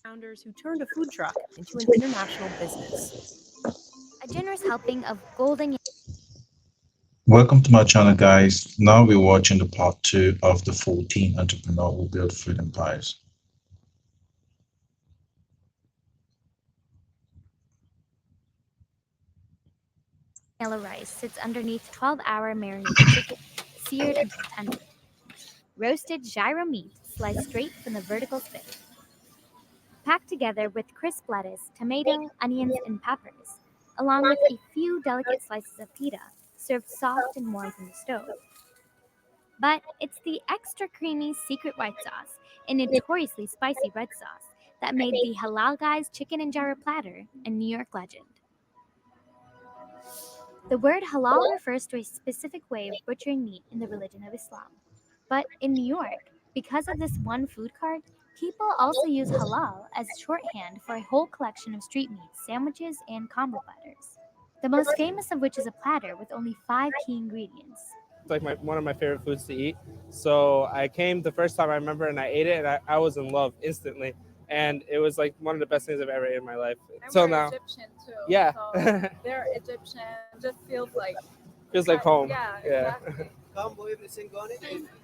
founders who turned a food truck into an international business. A generous helping of golden Welcome to my channel, guys. Now we're watching the part 2 of the 14 entrepreneur who build food empires. yellow rice sits underneath 12-hour marinated chicken, seared until tender. Roasted gyro meat sliced straight from the vertical spit. Packed together with crisp lettuce, tomato, onions, and peppers, along with a few delicate slices of pita, served soft and warm from the stove. But it's the extra creamy secret white sauce and notoriously spicy red sauce that made the Halal Guy's chicken and gyro platter a New York legend. The word halal refers to a specific way of butchering meat in the religion of Islam. But in New York, because of this one food cart, people also use halal as shorthand for a whole collection of street meats, sandwiches, and combo platters. The most famous of which is a platter with only 5 key ingredients. It's like one of my favorite foods to eat. So I came the first time I remember and I ate it and I was in love instantly. And it was like one of the best things I've ever ate in my life. Till now. Egyptian too. Yeah. So they're Egyptian. Just feels like home. Yeah. Exactly.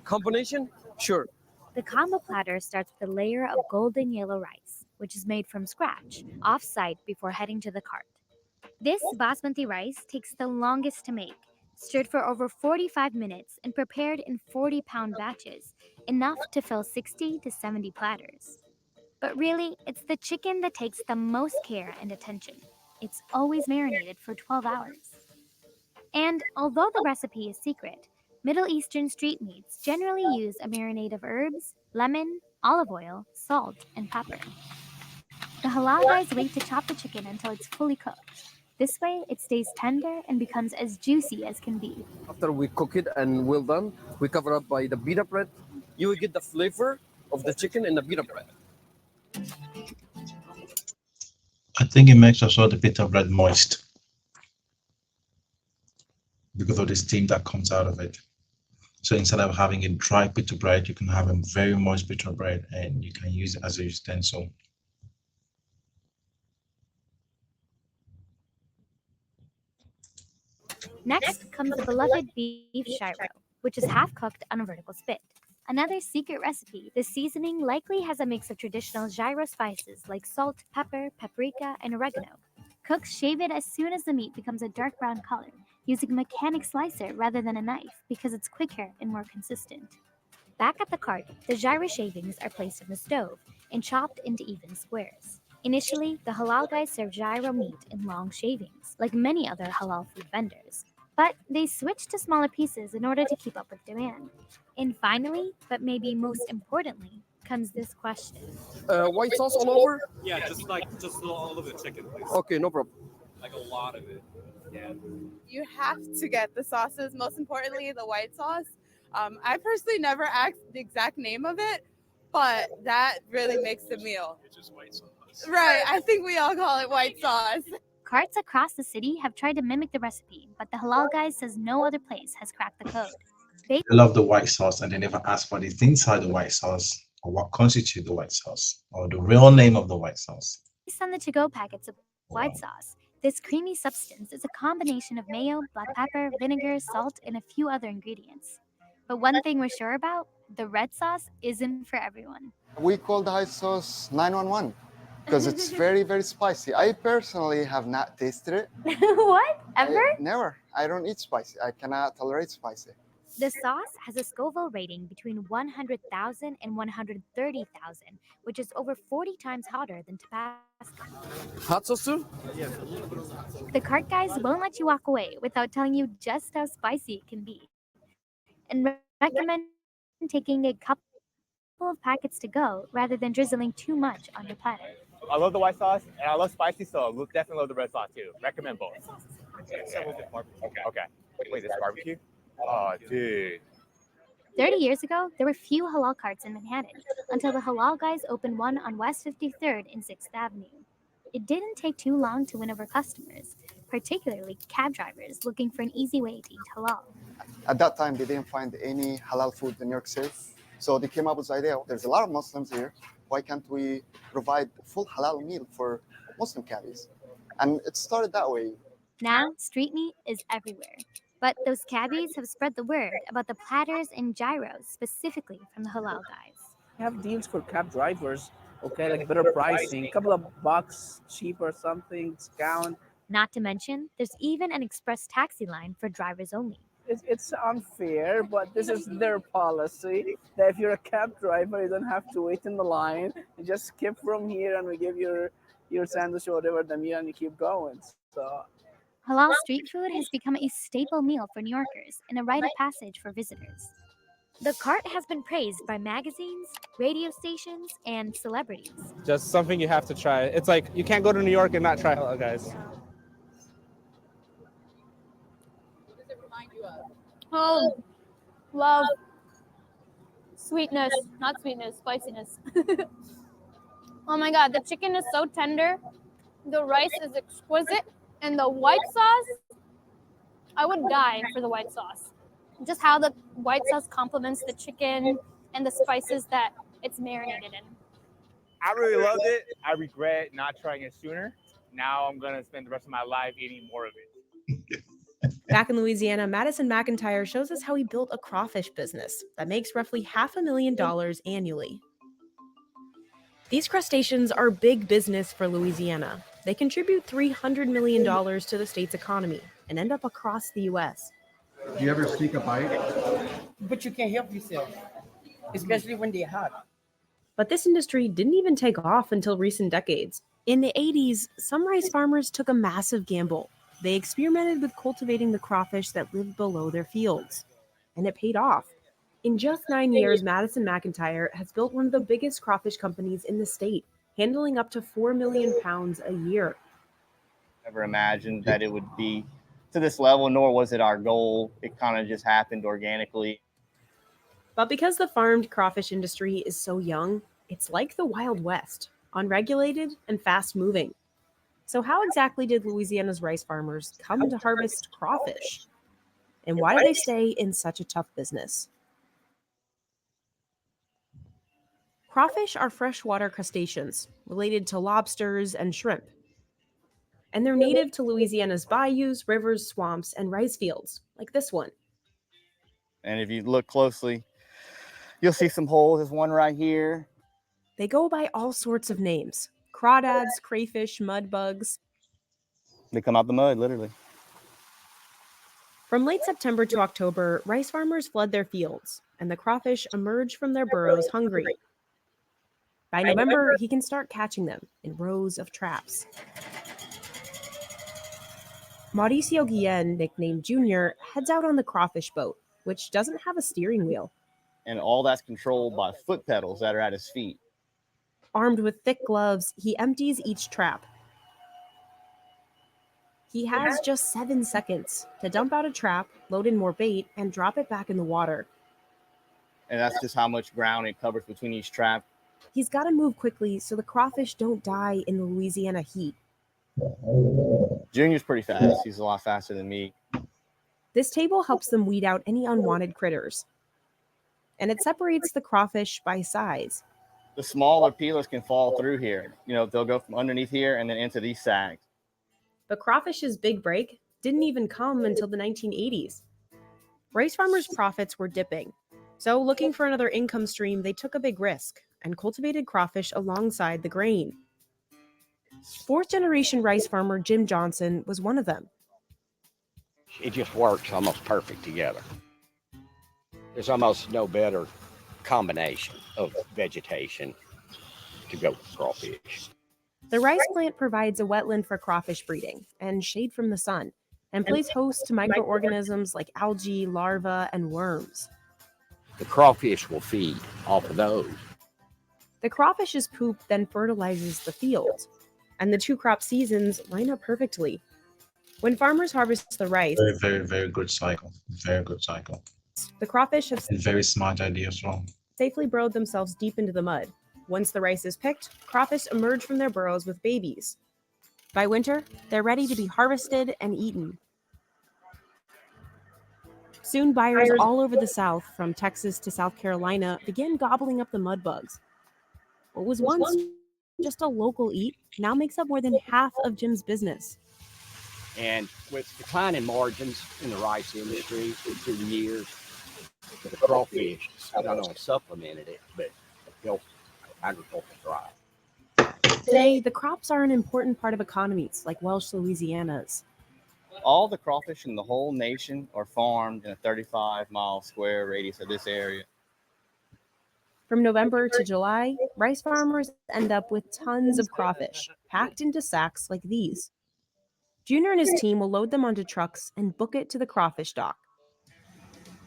Combination? Sure. The combo platter starts with a layer of golden yellow rice, which is made from scratch, off-site before heading to the cart. This basmati rice takes the longest to make, stirred for over 45 minutes and prepared in 40-pound batches, enough to fill 60 to 70 platters. But really, it's the chicken that takes the most care and attention. It's always marinated for 12 hours. And although the recipe is secret, Middle Eastern street meats generally use a marinade of herbs, lemon, olive oil, salt, and pepper. The halal guys wait to chop the chicken until it's fully cooked. This way, it stays tender and becomes as juicy as can be. After we cook it and well done, we cover up by the pita bread. You will get the flavor of the chicken in the pita bread. I think it makes also the pita bread moist because of the steam that comes out of it. So instead of having a dry pita bread, you can have a very moist pita bread and you can use it as a utensil. Next comes the beloved beef gyro, which is half cooked on a vertical spit. Another secret recipe, the seasoning likely has a mix of traditional gyro spices like salt, pepper, paprika, and oregano. Cooks shave it as soon as the meat becomes a dark brown color, using a mechanic slicer rather than a knife because it's quicker and more consistent. Back at the cart, the gyro shavings are placed on the stove and chopped into even squares. Initially, the halal guys serve gyro meat in long shavings, like many other halal food vendors. But they switched to smaller pieces in order to keep up with demand. And finally, but maybe most importantly, comes this question. White sauce all over? Yeah, just all of the chicken, please. Okay, no problem. Like a lot of it. Yeah. You have to get the sauces. Most importantly, the white sauce. I personally never asked the exact name of it, but that really makes the meal. It's just white sauce. Right. I think we all call it white sauce. Carts across the city have tried to mimic the recipe, but the halal guy says no other place has cracked the code. They love the white sauce and they never ask what is inside the white sauce or what constitutes the white sauce or the real name of the white sauce. Based on the to-go packets of white sauce, this creamy substance is a combination of mayo, black pepper, vinegar, salt, and a few other ingredients. But one thing we're sure about, the red sauce isn't for everyone. We call the white sauce 911 because it's very, very spicy. I personally have not tasted it. What? Ever? Never. I don't eat spicy. I cannot tolerate spicy. The sauce has a Scoville rating between 100,000 and 130,000, which is over 40 times hotter than Tabasco. Hot sauce too? The cart guys won't let you walk away without telling you just how spicy it can be, and recommend taking a couple of packets to go rather than drizzling too much on your platter. I love the white sauce and I love spicy, so I definitely love the red sauce too. Recommend both. Okay. Wait, this barbecue? Oh, dude. 30 years ago, there were few halal carts in Manhattan until the halal guys opened one on West 53rd and 6th Avenue. It didn't take too long to win over customers, particularly cab drivers looking for an easy way to eat halal. At that time, they didn't find any halal food in New York City. So they came up with the idea, there's a lot of Muslims here. why can't we provide full halal meal for Muslim cabbies? And it started that way. Now, street meat is everywhere. But those cabbies have spread the word about the platters and gyros specifically from the halal guys. We have deals for cab drivers, okay, like better pricing, a couple of bucks cheaper, something, discount. Not to mention, there's even an express taxi line for drivers only. It's unfair, but this is their policy that if you're a cab driver, you don't have to wait in the line. You just skip from here and we give your sandwich or whatever the meal and you keep going. So Halal street food has become a staple meal for New Yorkers and a rite of passage for visitors. The cart has been praised by magazines, radio stations, and celebrities. just something you have to try. It's like you can't go to New York and not try halal, guys. What does it remind you of? Home, love, sweetness, not sweetness, spiciness. Oh my god, the chicken is so tender. The rice is exquisite. And the white sauce, I would die for the white sauce. Just how the white sauce complements the chicken and the spices that it's marinated in. I really loved it. I regret not trying it sooner. Now I'm going to spend the rest of my life eating more of it. Back in Louisiana, Madison McIntyre shows us how he built a crawfish business that makes roughly $500,000 annually. These crustaceans are big business for Louisiana. They contribute $300 million to the state's economy and end up across the U.S. Do you ever sneak a bite? But you can't help yourself, especially when they're hot. But this industry didn't even take off until recent decades. In the 80s, some rice farmers took a massive gamble. They experimented with cultivating the crawfish that lived below their fields, and it paid off. In just 9 years, Madison McIntyre has built one of the biggest crawfish companies in the state, handling up to 4 million pounds a year. Never imagined that it would be to this level, nor was it our goal. It kind of just happened organically. But because the farmed crawfish industry is so young, it's like the Wild West, unregulated and fast-moving. So how exactly did Louisiana's rice farmers come to harvest crawfish? And why do they stay in such a tough business? Crawfish are freshwater crustaceans, related to lobsters and shrimp. And they're native to Louisiana's bayous, rivers, swamps, and rice fields, like this one. And if you look closely, you'll see some holes. There's one right here. They go by all sorts of names: crawdads, crayfish, mud bugs. They come out the mud, literally. From late September to October, rice farmers flood their fields, and the crawfish emerge from their burrows hungry. By November, he can start catching them in rows of traps. Mauricio Guillen, nicknamed Junior, heads out on the crawfish boat, which doesn't have a steering wheel. And all that's controlled by foot pedals that are at his feet. Armed with thick gloves, he empties each trap. He has just 7 seconds to dump out a trap, load in more bait, and drop it back in the water. And that's just how much ground it covers between each trap. He's got to move quickly so the crawfish don't die in the Louisiana heat. Junior's pretty fast. He's a lot faster than me. This table helps them weed out any unwanted critters. And it separates the crawfish by size. The smaller peelers can fall through here. You know, they'll go from underneath here and then into these sags. But crawfish's big break didn't even come until the 1980s. Rice farmers' profits were dipping. So looking for another income stream, they took a big risk and cultivated crawfish alongside the grain. Fourth-generation rice farmer Jim Johnson was one of them. It just works almost perfect together. There's almost no better combination of vegetation to go with crawfish. The rice plant provides a wetland for crawfish breeding and shade from the sun, and plays host to microorganisms like algae, larvae, and worms. The crawfish will feed off of those. The crawfish's poop then fertilizes the field, and the two crop seasons line up perfectly. When farmers harvest the rice, Very good cycle. Very good cycle. the crawfish have And very smart idea as well. safely burrowed themselves deep into the mud. Once the rice is picked, crawfish emerge from their burrows with babies. By winter, they're ready to be harvested and eaten. Soon, buyers all over the South, from Texas to South Carolina, began gobbling up the mud bugs. What was once just a local eat now makes up more than half of Jim's business. And with declining margins in the rice industry through the years, the crawfish not only supplemented it, but helped agriculture thrive. Today, the crops are an important part of economies like Welsh Louisiana's. All the crawfish in the whole nation are farmed in a 35-mile square radius of this area. From November to July, rice farmers end up with tons of crawfish packed into sacks like these. Junior and his team will load them onto trucks and book it to the crawfish dock.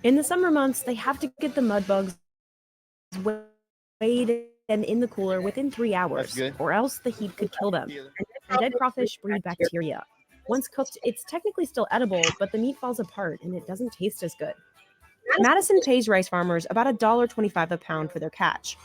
In the summer months, they have to get the mud bugs weighed and in the cooler within 3 hours, or else the heat could kill them. And dead crawfish breed bacteria. Once cooked, it's technically still edible, but the meat falls apart and it doesn't taste as good. Madison pays rice farmers about $1.25 a pound for their catch.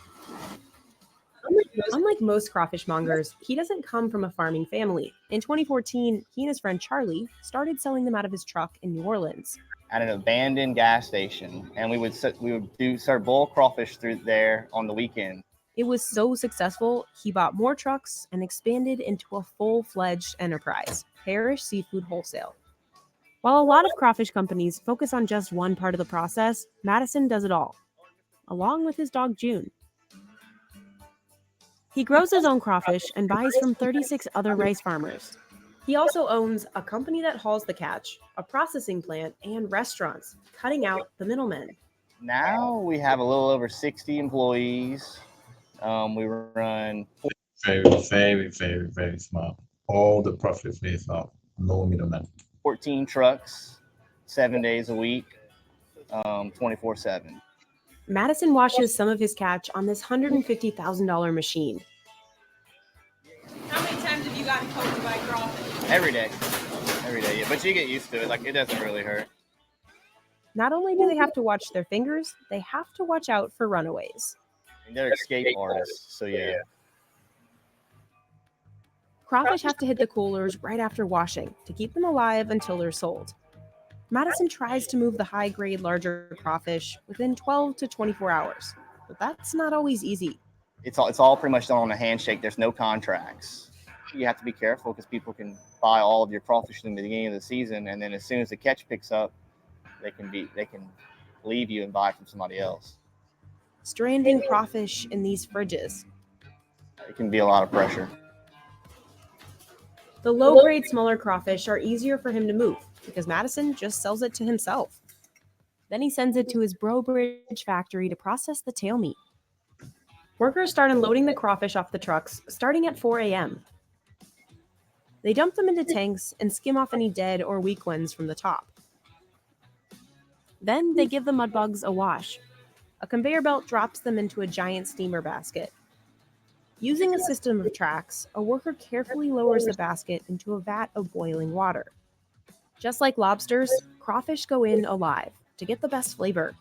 Unlike most crawfish mongers, he doesn't come from a farming family. In 2014, he and his friend Charlie started selling them out of his truck in New Orleans. At an abandoned gas station, and we would serve boiled crawfish through there on the weekend. It was so successful, he bought more trucks and expanded into a full-fledged enterprise, Parrish Seafood Wholesale. While a lot of crawfish companies focus on just one part of the process, Madison does it all, along with his dog June. He grows his own crawfish and buys from 36 other rice farmers. He also owns a company that hauls the catch, a processing plant, and restaurants, cutting out the middlemen. Now we have a little over 60 employees. We run very, very, very, very small. All the profit with no middleman. 14 trucks, 7 days a week, 24/7. Madison washes some of his catch on this $150,000 machine. How many times have you gotten poked by crawfish? Every day, yeah. But you get used to it. Like, it doesn't really hurt. Not only do they have to watch their fingers, they have to watch out for runaways. And they're escape artists, so yeah. Crawfish have to hit the coolers right after washing to keep them alive until they're sold. Madison tries to move the high-grade, larger crawfish within 12 to 24 hours, but that's not always easy. It's all pretty much done on a handshake. There's no contracts. You have to be careful because people can buy all of your crawfish in the beginning of the season, and then as soon as the catch picks up, they can leave you and buy from somebody else. Stranding crawfish in these fridges. It can be a lot of pressure. The low-grade, smaller crawfish are easier for him to move because Madison just sells it to himself. Then he sends it to his Bro Bridge factory to process the tail meat. Workers start unloading the crawfish off the trucks starting at 4 a.m. They dump them into tanks and skim off any dead or weak ones from the top. Then they give the mud bugs a wash. A conveyor belt drops them into a giant steamer basket. Using a system of tracks, a worker carefully lowers the basket into a vat of boiling water. Just like lobsters, crawfish go in alive to get the best flavor.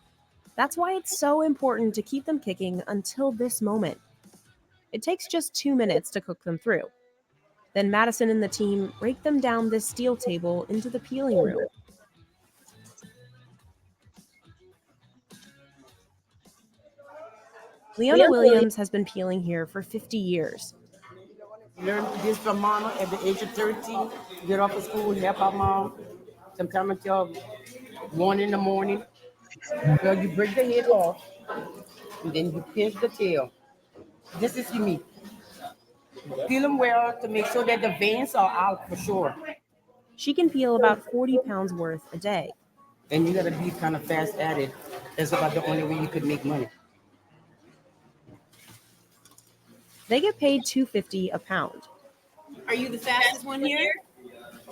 That's why it's so important to keep them kicking until this moment. It takes just 2 minutes to cook them through. Then Madison and the team break them down this steel table into the peeling room. Leona Williams has been peeling here for 50 years. Learn this from mama at the age of 13. Get off of school, help our mom. Sometimes until 1 in the morning. Well, you break the head off, and then you pinch the tail. This is unique. Peel them well to make sure that the veins are out for sure. She can peel about 40 pounds worth a day. And you gotta be kind of fast at it. That's about the only way you could make money. They get paid $2.50 a pound. Are you the fastest one here?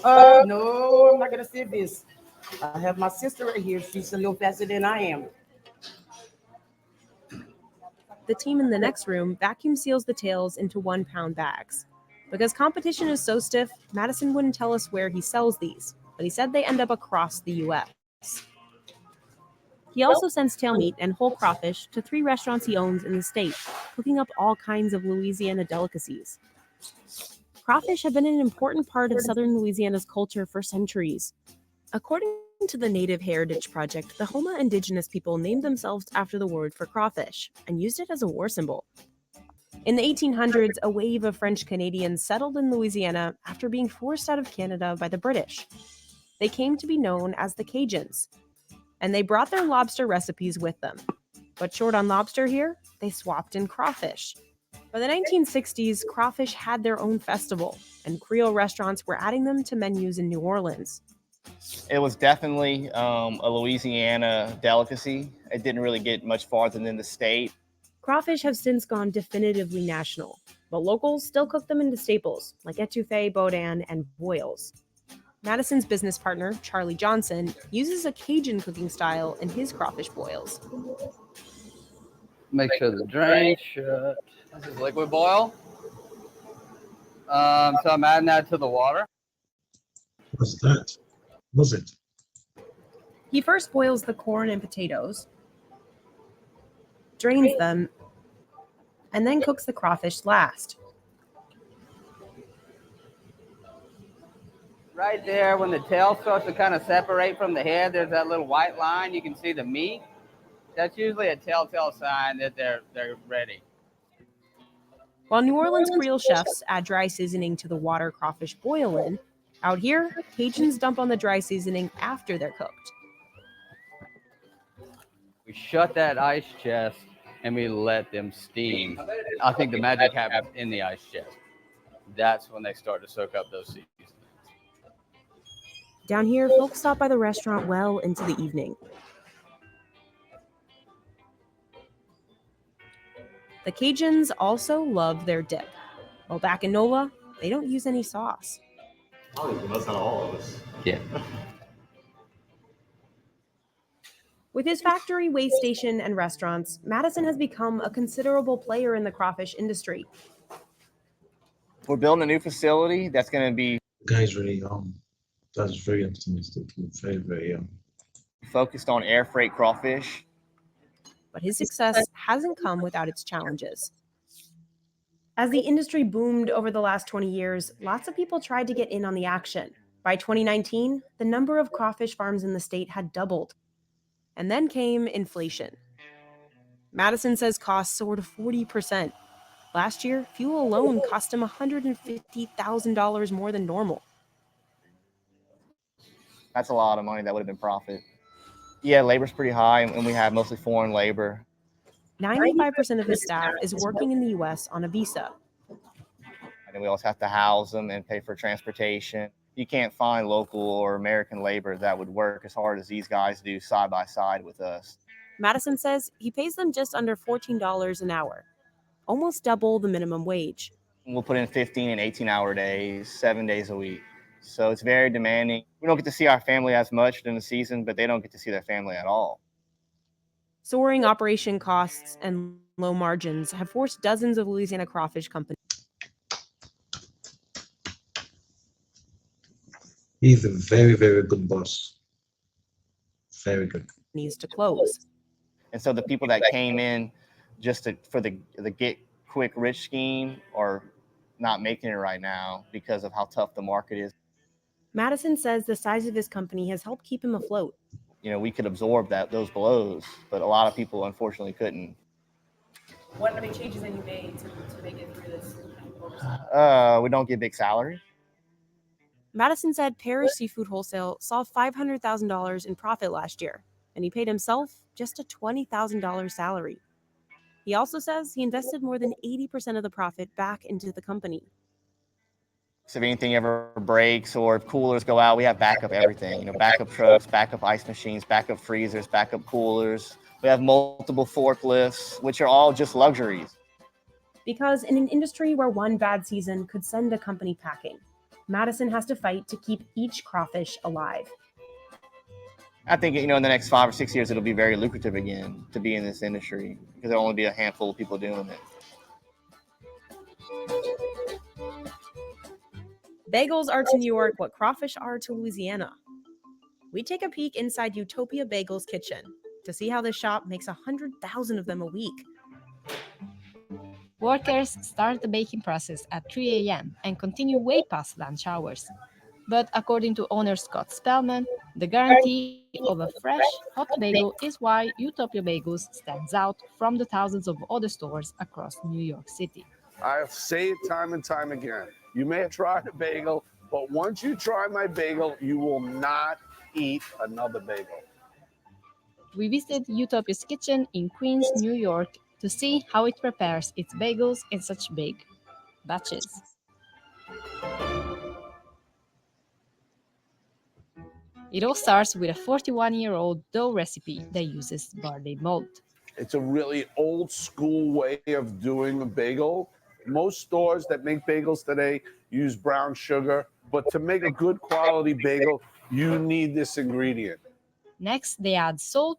No, I'm not gonna say this. I have my sister right here. She's a little faster than I am. The team in the next room vacuum seals the tails into 1-pound bags. Because competition is so stiff, Madison wouldn't tell us where he sells these, but he said they end up across the U.S. He also sends tail meat and whole crawfish to 3 restaurants he owns in the state, cooking up all kinds of Louisiana delicacies. Crawfish have been an important part of southern Louisiana's culture for centuries. According to the Native Heritage Project, the Houma indigenous people named themselves after the word for crawfish and used it as a war symbol. In the 1800s, a wave of French Canadians settled in Louisiana after being forced out of Canada by the British. They came to be known as the Cajuns, and they brought their lobster recipes with them. But short on lobster here, they swapped in crawfish. By the 1960s, crawfish had their own festival, and Creole restaurants were adding them to menus in New Orleans. It was definitely a Louisiana delicacy. It didn't really get much farther than the state. Crawfish have since gone definitively national, but locals still cook them into staples like etouffee, boudin, and boils. Madison's business partner, Charlie Johnson, uses a Cajun cooking style in his crawfish boils. Make sure the drain's shut. This is liquid boil. So I'm adding that to the water. What's that? Was it? He first boils the corn and potatoes, drains them, and then cooks the crawfish last. Right there, when the tail starts to kind of separate from the head, there's that little white line. You can see the meat. That's usually a telltale sign that they're ready. While New Orleans Creole chefs add dry seasoning to the water crawfish boil in, out here, Cajuns dump on the dry seasoning after they're cooked. We shut that ice chest and we let them steam. I think the magic happens in the ice chest. That's when they start to soak up those seasonings. Down here, folks stop by the restaurant well into the evening. The Cajuns also love their dip. While back in NOLA, they don't use any sauce. That's not all of us. Yeah. With his factory, way station, and restaurants, Madison has become a considerable player in the crawfish industry. We're building a new facility that's going to be The guy's really young. That's very optimistic. Very, very young. focused on air freight crawfish. But his success hasn't come without its challenges. As the industry boomed over the last 20 years, lots of people tried to get in on the action. By 2019, the number of crawfish farms in the state had doubled. And then came inflation. Madison says costs soared 40%. Last year, fuel alone cost him $150,000 more than normal. That's a lot of money that would have been profit. Yeah, labor's pretty high, and we have mostly foreign labor. 95% of his staff is working in the U.S. on a visa. And then we also have to house them and pay for transportation. You can't find local or American labor that would work as hard as these guys do side by side with us. Madison says he pays them just under $14 an hour, almost double the minimum wage. We'll put in 15 and 18-hour days, 7 days a week. So it's very demanding. We don't get to see our family as much during the season, but they don't get to see their family at all. Soaring operation costs and low margins have forced dozens of Louisiana crawfish companies. He's a very, very good boss. Very good. To close. And so the people that came in just for the get quick rich scheme are not making it right now because of how tough the market is. Madison says the size of his company has helped keep him afloat. You know, we could absorb those blows, but a lot of people unfortunately couldn't. What are the changes that you made to make it through this? We don't get big salaries. Madison said Parish Seafood Wholesale saw $500,000 in profit last year, and he paid himself just a $20,000 salary. He also says he invested more than 80% of the profit back into the company. So if anything ever breaks or if coolers go out, we have backup everything. You know, backup trucks, backup ice machines, backup freezers, backup coolers. We have multiple forklifts, which are all just luxuries. Because in an industry where one bad season could send a company packing, Madison has to fight to keep each crawfish alive. I think, you know, in the next 5 or 6 years, it'll be very lucrative again to be in this industry because there'll only be a handful of people doing it. Bagels are to New York what crawfish are to Louisiana. We take a peek inside Utopia Bagel's kitchen to see how the shop makes 100,000 of them a week. Workers start the baking process at 3 a.m. and continue way past lunch hours. But according to owner Scott Spellman, the guarantee of a fresh, hot bagel is why Utopia Bagels stands out from the thousands of other stores across New York City. I'll say it time and time again. You may have tried a bagel, but once you try my bagel, you will not eat another bagel. We visit Utopia's kitchen in Queens, New York to see how it prepares its bagels in such big batches. It all starts with a 41-year-old dough recipe that uses barley malt. It's a really old school way of doing a bagel. Most stores that make bagels today use brown sugar, but to make a good quality bagel, you need this ingredient. Next, they add salt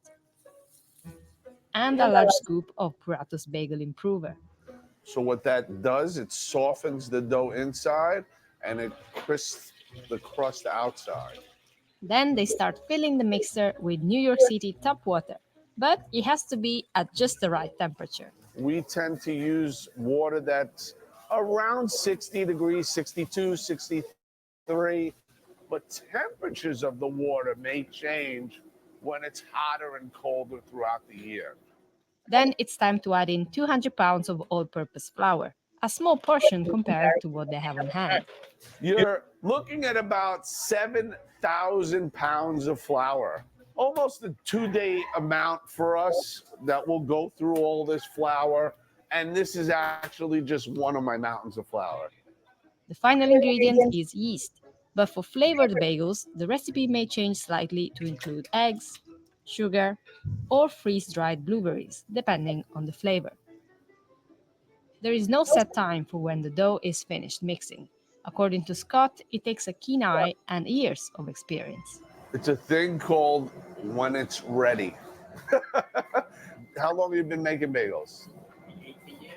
and a large scoop of Puratos Bagel Improver. So what that does, it softens the dough inside and it crisps the crust outside. Then they start filling the mixer with New York City tap water, but it has to be at just the right temperature. We tend to use water that's around 60 degrees, 62, 63, but temperatures of the water may change when it's hotter and colder throughout the year. Then it's time to add in 200 pounds of all-purpose flour, a small portion compared to what they have on hand. You're looking at about 7,000 pounds of flour, almost a 2-day amount for us that will go through all this flour. And this is actually just one of my mountains of flour. The final ingredient is yeast, but for flavored bagels, the recipe may change slightly to include eggs, sugar, or freeze-dried blueberries, depending on the flavor. There is no set time for when the dough is finished mixing. According to Scott, it takes a keen eye and years of experience. It's a thing called when it's ready. How long have you been making bagels?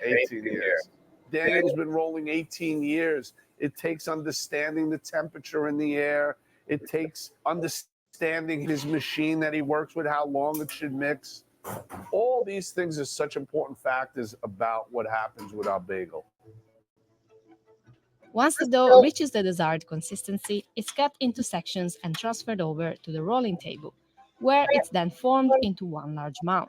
18 years. Daniel's been rolling 18 years. It takes understanding the temperature in the air. It takes understanding his machine that he works with, how long it should mix. All these things are such important factors about what happens with our bagel. Once the dough reaches the desired consistency, it's cut into sections and transferred over to the rolling table, where it's then formed into one large mound.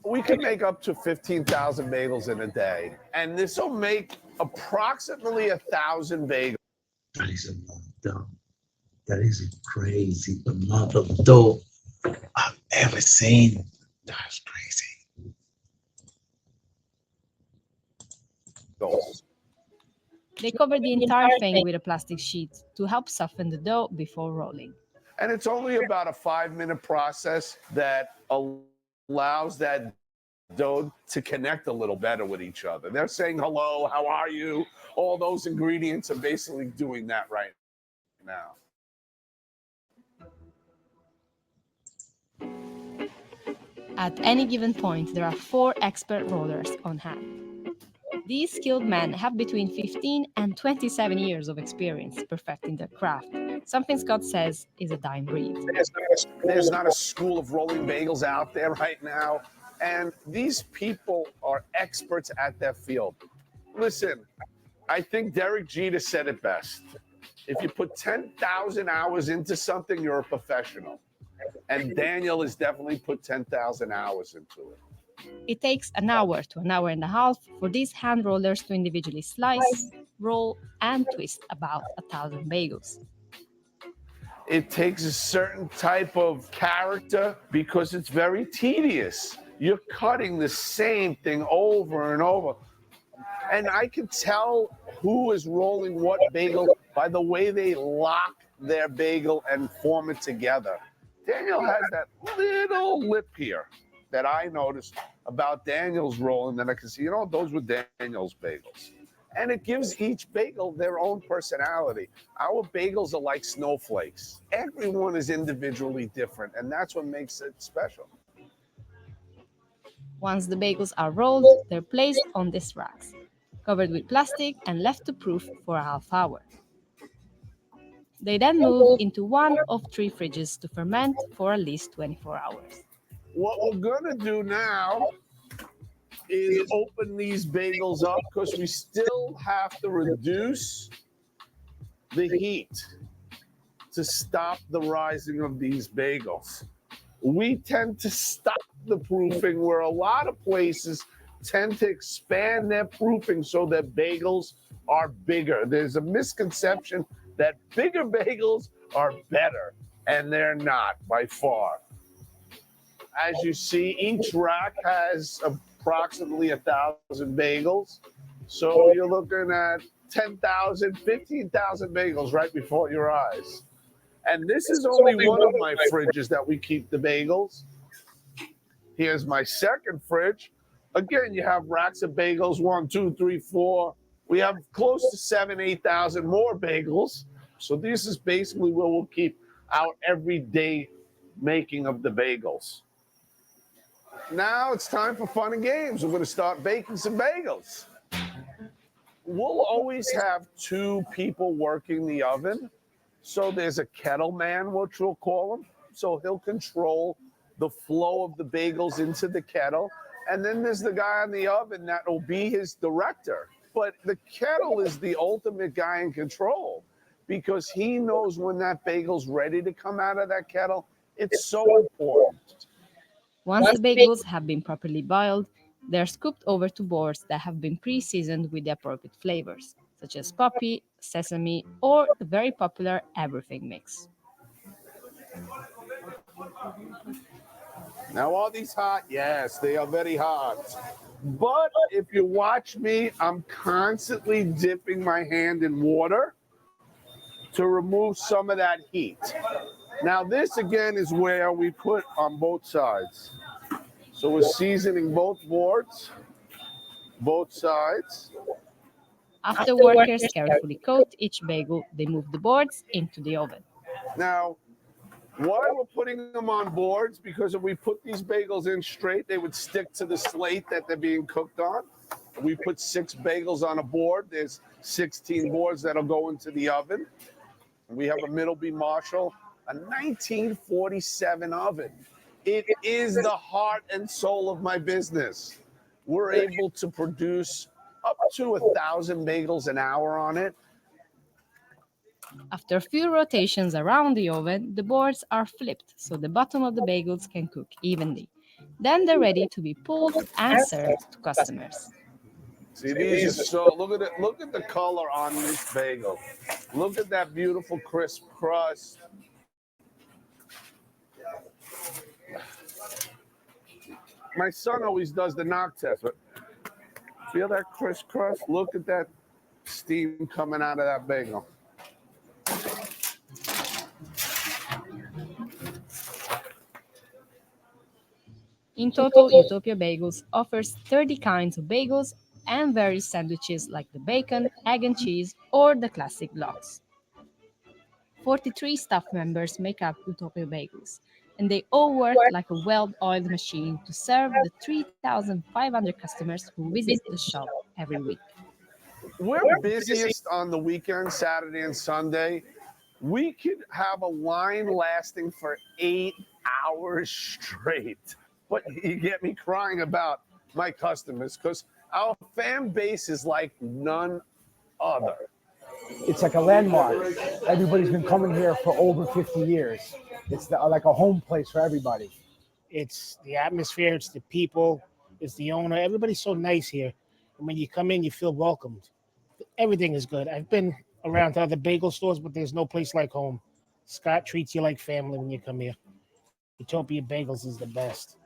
We can make up to 15,000 bagels in a day, and this will make approximately 1,000 bagels. That is a lot of dough. That is a crazy amount of dough I've ever seen. That's crazy. They cover the entire thing with a plastic sheet to help soften the dough before rolling. And it's only about a 5-minute process that allows that dough to connect a little better with each other. They're saying hello, how are you? All those ingredients are basically doing that right now. At any given point, there are 4 expert rollers on hand. These skilled men have between 15 and 27 years of experience perfecting their craft, something Scott says is a dying breed. There's not a school of rolling bagels out there right now, and these people are experts at their field. Listen, I think Derek Jeter said it best. If you put 10,000 hours into something, you're a professional. And Daniel has definitely put 10,000 hours into it. It takes an hour to an hour and a half for these hand rollers to individually slice, roll, and twist about 1,000 bagels. It takes a certain type of character because it's very tedious. You're cutting the same thing over and over. And I can tell who is rolling what bagel by the way they lock their bagel and form it together. Daniel has that little lip here that I noticed about Daniel's rolling that I can see, those were Daniel's bagels. And it gives each bagel their own personality. Our bagels are like snowflakes. Everyone is individually different, and that's what makes it special. Once the bagels are rolled, they're placed on these racks, covered with plastic and left to proof for a half hour. They then move into one of 3 fridges to ferment for at least 24 hours. What we're gonna do now is open these bagels up because we still have to reduce the heat to stop the rising of these bagels. We tend to stop the proofing where a lot of places tend to expand their proofing so that bagels are bigger. There's a misconception that bigger bagels are better, and they're not by far. As you see, each rack has approximately 1,000 bagels. So you're looking at 10,000, 15,000 bagels right before your eyes. And this is only one of my fridges that we keep the bagels. Here's my second fridge. Again, you have racks of bagels, 1, 2, 3, 4. We have close to 7,000, 8,000 more bagels. So this is basically where we'll keep our everyday making of the bagels. Now it's time for fun and games. We're going to start baking some bagels. We'll always have 2 people working the oven. So there's a kettle man, which we'll call him. So he'll control the flow of the bagels into the kettle. And then there's the guy on the oven that will be his director. But the kettle is the ultimate guy in control because he knows when that bagel's ready to come out of that kettle. It's so important. Once the bagels have been properly boiled, they're scooped over to boards that have been pre-seasoned with the appropriate flavors, such as poppy, sesame, or the very popular everything mix. Now, are these hot? Yes, they are very hot. But if you watch me, I'm constantly dipping my hand in water to remove some of that heat. Now, this again is where we put on both sides. So we're seasoning both boards, both sides. After workers carefully coat each bagel, they move the boards into the oven. Now, why we're putting them on boards? Because if we put these bagels in straight, they would stick to the slate that they're being cooked on. We put 6 bagels on a board. There's 16 boards that'll go into the oven. We have a Middleby Marshall, a 1947 oven. It is the heart and soul of my business. We're able to produce up to 1,000 bagels an hour on it. After a few rotations around the oven, the boards are flipped so the bottom of the bagels can cook evenly. Then they're ready to be pulled and served to customers. See, these are so, look at it, look at the color on this bagel. Look at that beautiful crisp crust. My son always does the knock test, but feel that crisp crust? Look at that steam coming out of that bagel. In total, Utopia Bagels offers 30 kinds of bagels and various sandwiches like the bacon, egg and cheese, or the classic blocks. 43 staff members make up Utopia Bagels, and they all work like a well-oiled machine to serve the 3,500 customers who visit the shop every week. We're busiest on the weekend, Saturday and Sunday. We could have a line lasting for 8 hours straight. But you get me crying about my customers because our fan base is like none other. It's like a landmark. Everybody's been coming here for over 50 years. It's like a home place for everybody. It's the atmosphere, it's the people, it's the owner. Everybody's so nice here. And when you come in, you feel welcomed. Everything is good. I've been around to other bagel stores, but there's no place like home. Scott treats you like family when you come here. Utopia Bagels is the best.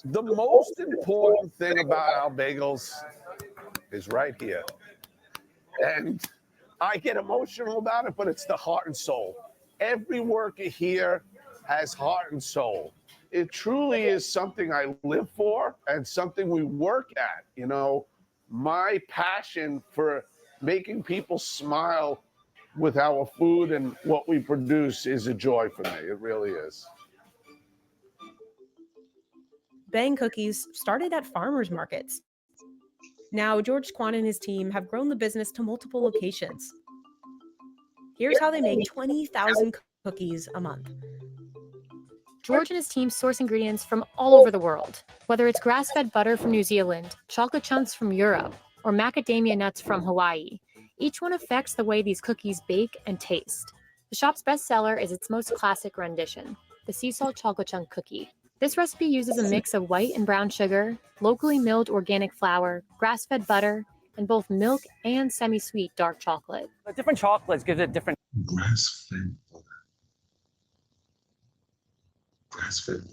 The most important thing about our bagels is right here. And I get emotional about it, but it's the heart and soul. Every worker here has heart and soul. It truly is something I live for and something we work at. You know, my passion for making people smile with our food and what we produce is a joy for me. It really is. Bang Cookies started at farmers markets. Now, George Kwan and his team have grown the business to multiple locations. Here's how they make 20,000 cookies a month. George and his team source ingredients from all over the world, whether it's grass-fed butter from New Zealand, chocolate chunks from Europe, or macadamia nuts from Hawaii. Each one affects the way these cookies bake and taste. The shop's bestseller is its most classic rendition, the sea salt chocolate chunk cookie. This recipe uses a mix of white and brown sugar, locally milled organic flour, grass-fed butter, and both milk and semi-sweet dark chocolate. The different chocolates gives it different. Grass-fed butter. Grass-fed.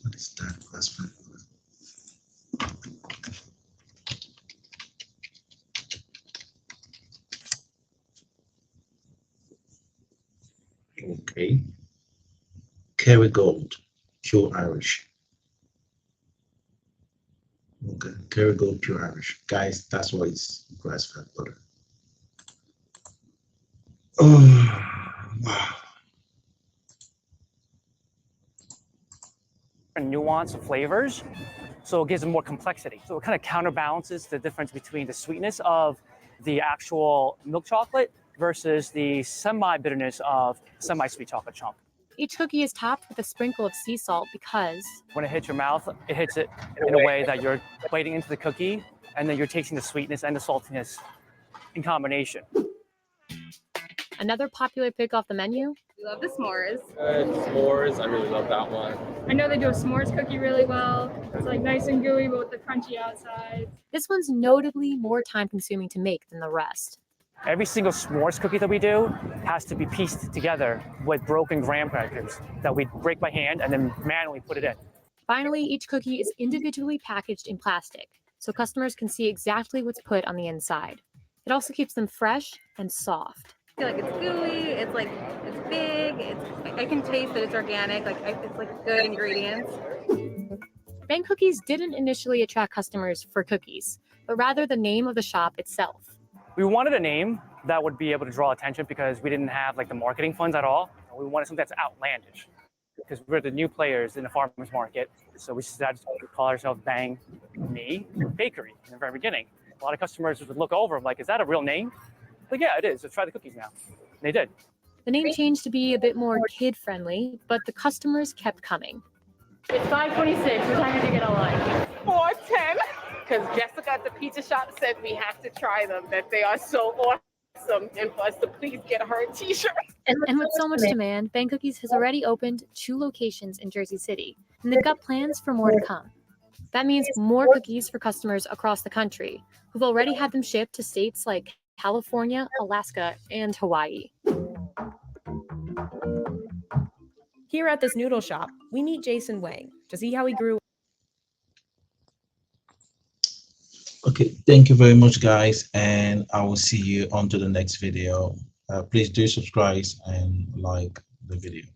What is that? Grass-fed butter. Okay. Kerrygold, pure Irish. Okay, Kerrygold, pure Irish. Guys, that's why it's grass-fed butter. Oh, wow. Nuance of flavors, so it gives them more complexity. So it kind of counterbalances the difference between the sweetness of the actual milk chocolate versus the semi-bitterness of semi-sweet chocolate chunk. Each cookie is topped with a sprinkle of sea salt because when it hits your mouth, it hits it in a way that you're biting into the cookie and then you're tasting the sweetness and the saltiness in combination. Another popular pick off the menu? We love the s'mores. S'mores, I really love that one. I know they do a s'mores cookie really well. It's like nice and gooey, but with the crunchy outside. This one's notably more time consuming to make than the rest. Every single s'mores cookie that we do has to be pieced together with broken graham crackers that we break by hand and then manually put it in. Finally, each cookie is individually packaged in plastic, so customers can see exactly what's put on the inside. It also keeps them fresh and soft. I feel like it's gooey, it's big, I can taste that it's organic, it's like good ingredients. Bang Cookies didn't initially attract customers for cookies, but rather the name of the shop itself. We wanted a name that would be able to draw attention because we didn't have like the marketing funds at all. We wanted something that's outlandish because we're the new players in the farmers market. So we decided to call ourselves Bang Me Bakery in the very beginning. A lot of customers would look over like, is that a real name? Like, yeah, it is. Let's try the cookies now. And they did. The name changed to be a bit more kid-friendly, but the customers kept coming. It's 5:26. What time did you get online? 4:10. Because Jessica at the pizza shop said we have to try them, that they are so awesome, and for us to please get her a t-shirt. And with so much demand, Bang Cookies has already opened 2 locations in Jersey City, and they've got plans for more to come. That means more cookies for customers across the country who've already had them shipped to states like California, Alaska, and Hawaii. Here at this noodle shop, we meet Jason Wang to see how he grew. Okay, thank you very much, guys, and I will see you on to the next video. Please do subscribe and like the video.